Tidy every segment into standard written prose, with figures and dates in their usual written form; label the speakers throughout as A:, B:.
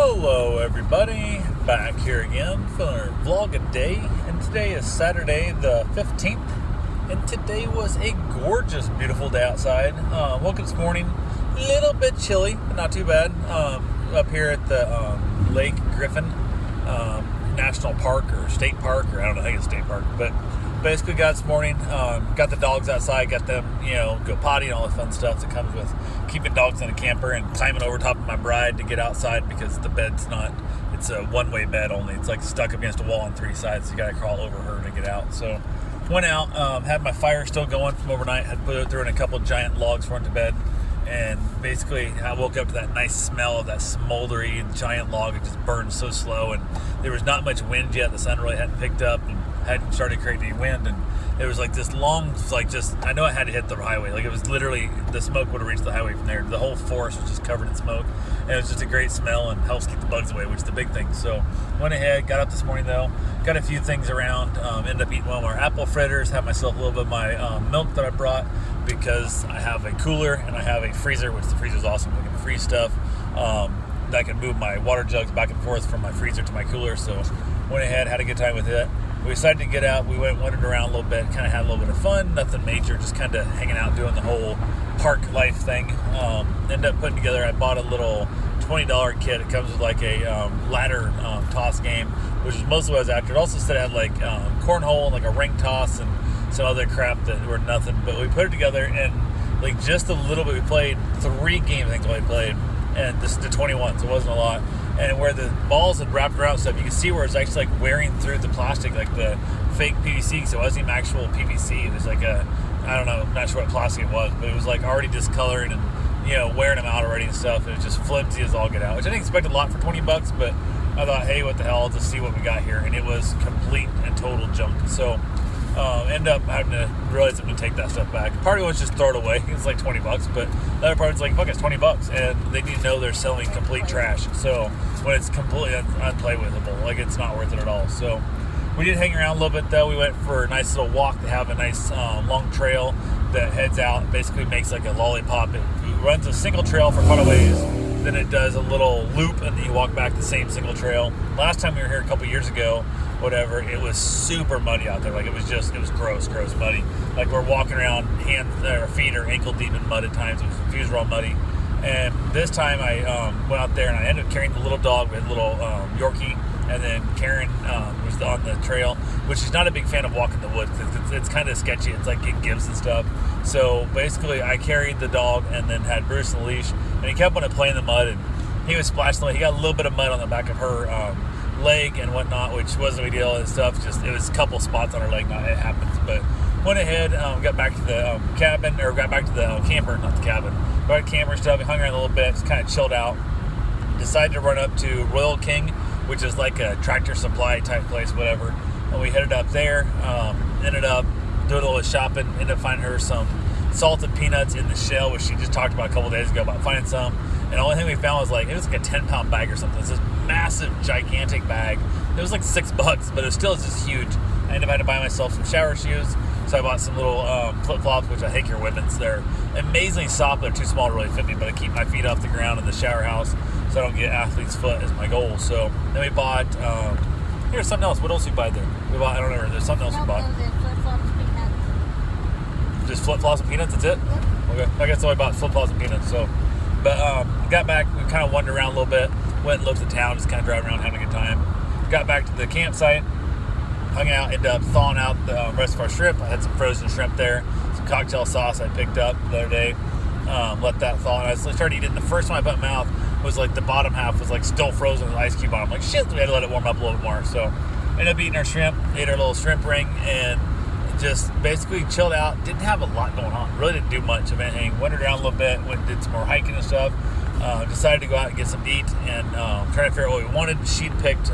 A: Hello everybody, back here again for our vlog a day, and today is Saturday the 15th, and today was a gorgeous, beautiful day outside. Woke up this morning, a little bit chilly, but not too bad, up here at the Lake Griffin National Park, or State Park, or I don't know, I think it's State Park, but basically got this morning, got the dogs outside, got them, go potty and all the fun stuff that comes with keeping dogs in a camper, and climbing over top of my bride to get outside because the bed's not, it's a one-way bed only. It's like stuck against a wall on three sides, so you gotta crawl over her to get out. So went out, had my fire still going from overnight, had put it through in a couple giant logs for into bed, and basically I woke up to that nice smell of that smoldery giant log. It just burned so slow, and there was not much wind yet. The sun really hadn't picked up and hadn't started creating any wind, and it was like this long, I know I had to hit the highway. Like, it was literally, the smoke would have reached the highway from there. The whole forest was just covered in smoke, and it was just a great smell and helps keep the bugs away, which is the big thing. So went ahead, got up this morning though, got a few things around, ended up eating one of our apple fritters, had myself a little bit of my milk that I brought, because I have a cooler and I have a freezer, which the freezer's awesome. I can freeze stuff. I can move my water jugs back and forth from my freezer to my cooler. So went ahead, had a good time with it. We decided to get out. We wandered around a little bit, kind of had a little bit of fun, nothing major, just kind of hanging out, doing the whole park life thing. Ended up putting together, I bought a little $20 kit. It comes with like a ladder toss game, which is mostly what I was after. It also said it had like cornhole and like a ring toss and some other crap that were nothing, but we put it together, and like just a little bit. We played 3 games, I think, we played, and this to 21, so it wasn't a lot. And where the balls had wrapped around stuff, you can see where it's actually like wearing through the plastic, like the fake PVC. So it wasn't even actual PVC. It was like I don't know, I'm not sure what plastic it was, but it was like already discolored and, wearing them out already and stuff. It was just flimsy as all get out, which I didn't expect a lot for $20, but I thought, hey, what the hell, I'll just see what we got here. And it was complete and total junk. So end up having to realize I'm going to take that stuff back. Part of it was just throw it away. It's like $20, but the other part was like, fuck, it's $20, and they need to know they're selling complete trash. So when it's completely unplayable, like, it's not worth it at all. So we did hang around a little bit though. We went for a nice little walk. They have a nice long trail that heads out, basically makes like a lollipop. It runs a single trail for quite a ways, then it does a little loop, and then you walk back the same single trail. Last time we were here a couple years ago, whatever, it was super muddy out there. Like, it was gross muddy. Like, we're walking around, feet are ankle deep in mud at times. It was all muddy. And this time I went out there, and I ended up carrying the little dog. We had a little Yorkie, and then Karen was on the trail, which she's not a big fan of walking the woods. It's kind of sketchy. It's like it gives and stuff. So basically I carried the dog and then had Bruce on the leash, and he kept wanting to play in the mud, and he was splashing away. He got a little bit of mud on the back of her leg and whatnot, which wasn't a big deal and stuff. Just, it was a couple spots on her leg. It happens. But went ahead, got back to the cabin, or got back to the camper, not the cabin. Got the camper and stuff. Hung around a little bit, just kind of chilled out. Decided to run up to Royal King, which is like a Tractor Supply type place, whatever. And we headed up there. Ended up doing a little shopping. Ended up finding her some salted peanuts in the shell, which she just talked about a couple days ago about finding some. And the only thing we found was it was like a 10-pound bag or something. It's this massive, gigantic bag. It was like $6, but it was still just huge. I ended up having to buy myself some shower shoes. So I bought some little flip-flops, which I think are women's. They're amazingly soft. They're too small to really fit me, but I keep my feet off the ground in the shower house so I don't get athlete's foot is my goal. So then we bought, here's something else. What else we buy there? We bought, I don't remember. There's something else we bought. Just flip-flops and peanuts, that's it?
B: Yep.
A: Okay. I guess I bought flip-flops and peanuts. So, but got back, we kind of wandered around a little bit, went and looked at town, just kind of driving around, having a good time. Got back to the campsite, hung out, ended up thawing out the rest of our shrimp. I had some frozen shrimp there, some cocktail sauce I picked up the other day. Let that thaw, and I started eating. The first one I put in my mouth was like the bottom half was like still frozen with ice cube on. I'm like, shit, we had to let it warm up a little bit more. So ended up eating our shrimp, ate our little shrimp ring, and just basically chilled out. Didn't have a lot going on. Really didn't do much of anything. Wandered around a little bit, went and did some more hiking and stuff. Decided to go out and get some to eat, and trying to figure out what we wanted. She'd picked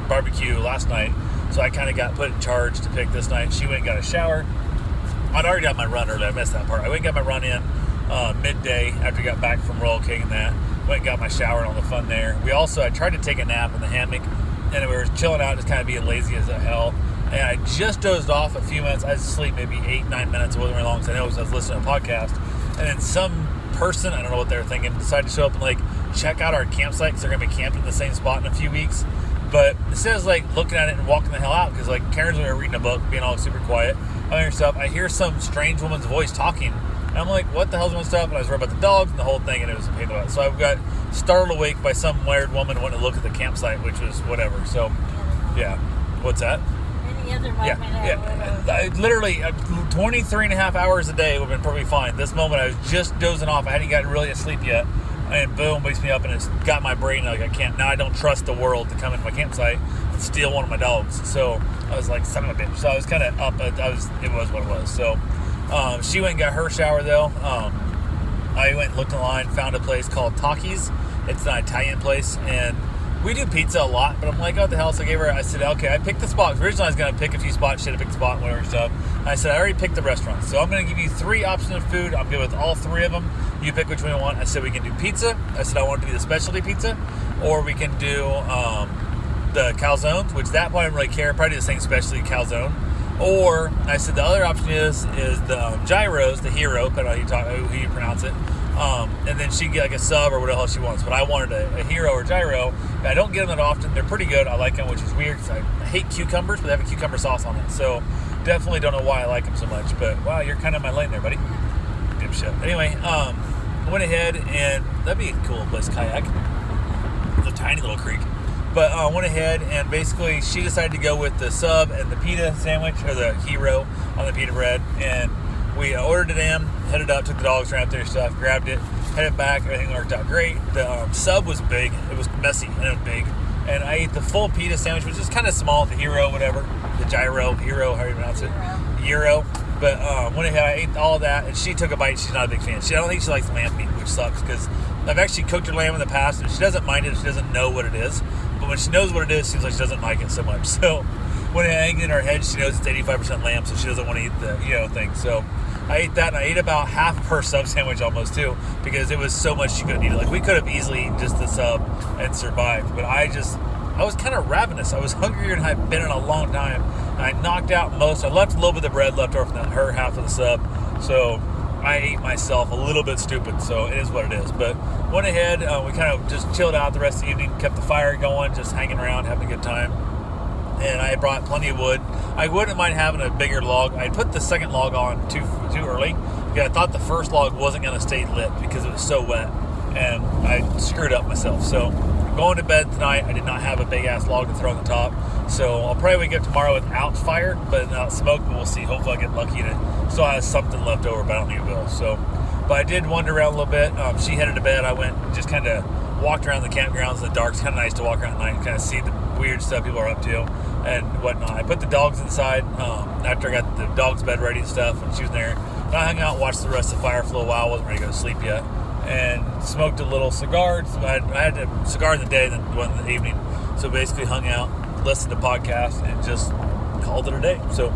A: barbecue last night, so I kind of got put in charge to pick this night. She went and got a shower. I'd already got my run early. I missed that part. I went and got my run in midday after I got back from Royal King and that. Went and got my shower and all the fun there. I tried to take a nap in the hammock, and we were chilling out, just kind of being lazy as hell. And I just dozed off a few minutes. I was asleep maybe 8-9 minutes. It wasn't very long, because I know I was listening to a podcast. And then some person, I don't know what they were thinking, decided to show up and like check out our campsite because they're going to be camping in the same spot in a few weeks. But instead of like looking at it and walking the hell out, because like Karen's over reading a book, being all super quiet, other herself, I hear some strange woman's voice talking. And I'm like, what the hell's going on? And I was worried about the dogs and the whole thing, and it was a pain in the butt. So I got startled awake by some weird woman wanting to look at the campsite, which was whatever. So, yeah. What's that?
B: Any other moment?
A: I literally, 23 and a half hours a day would have been perfectly fine. This moment, I was just dozing off. I hadn't gotten really asleep yet. And boom, wakes me up, and it's got my brain like I can't. Now I don't trust the world to come into my campsite and steal one of my dogs. So I was like, son of a bitch. So I was kind of up. It was what it was. So she went and got her shower though. I went and looked online, found a place called Takis. It's an Italian place, and we do pizza a lot. But I'm like, what the hell? So I said, okay, I picked the spot. Originally, I was gonna pick a few spots. She had to pick the spot and whatever stuff. And I said, I already picked the restaurant, so I'm gonna give you 3 options of food. I'm good with all 3 of them. You pick which one you want. I said we can do pizza. I said I want it to be the specialty pizza, or we can do the calzones, which that part I don't really care. Probably do the same specialty calzone. Or I said the other option is the gyros, the hero, depending on how you pronounce it. And then she can get like a sub or whatever else she wants. But I wanted a hero or gyro. I don't get them that often. They're pretty good. I like them, which is weird because I hate cucumbers, but they have a cucumber sauce on it. So definitely don't know why I like them so much. But wow, you're kind of in my lane there, buddy. Dipshit. Anyway, I went ahead and that'd be a cool place, kayak. It's a tiny little creek. But I went ahead and basically she decided to go with the sub and the pita sandwich, or the hero on the pita bread. And we ordered it in, headed up, took the dogs around there, stuff, grabbed it, headed back. Everything worked out great. The sub was big. It was messy and it was big. And I ate the full pita sandwich, which is kind of small, the hero, whatever. The gyro, hero, how do you pronounce it? Gyro. But went ahead, I ate all that, and she took a bite. She's not a big fan. I don't think she likes lamb meat, which sucks, because I've actually cooked her lamb in the past, and she doesn't mind it if she doesn't know what it is. But when she knows what it is, it seems like she doesn't like it so much. So when it hangs in her head, she knows it's 85% lamb, so she doesn't want to eat the thing. So I ate that, and I ate about half of her sub sandwich almost too, because it was so much she couldn't eat it. Like, we could have easily eaten just the sub and survived, but I was kind of ravenous. I was hungrier than I've been in a long time. And I knocked out most. I left a little bit of the bread left over from her half of the sub. So I ate myself a little bit stupid. So it is what it is. But went ahead. We kind of just chilled out the rest of the evening. Kept the fire going. Just hanging around, having a good time. And I brought plenty of wood. I wouldn't mind having a bigger log. I put the second log on too early, because I thought the first log wasn't going to stay lit because it was so wet. And I screwed up myself. So going to bed tonight, I did not have a big ass log to throw on the top, so I'll probably wake up tomorrow without fire, but without smoke. But we'll see. Hopefully I get lucky and it still has something left over, but I don't think it will. So, but I did wander around a little bit. She headed to bed. I went and just kind of walked around the campgrounds in the dark. It's kind of nice to walk around at night and kind of see the weird stuff people are up to and whatnot. I put the dogs inside after I got the dog's bed ready and stuff, and she was there. And I hung out and watched the rest of the fire for a little while. I wasn't ready to go to sleep yet. And smoked a little cigar. I had a cigar in the day, then one in the evening. So basically hung out, listened to podcasts, and just called it a day. So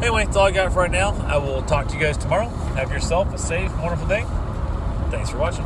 A: anyway, that's all I got for right now. I will talk to you guys tomorrow. Have yourself a safe, wonderful day. Thanks for watching.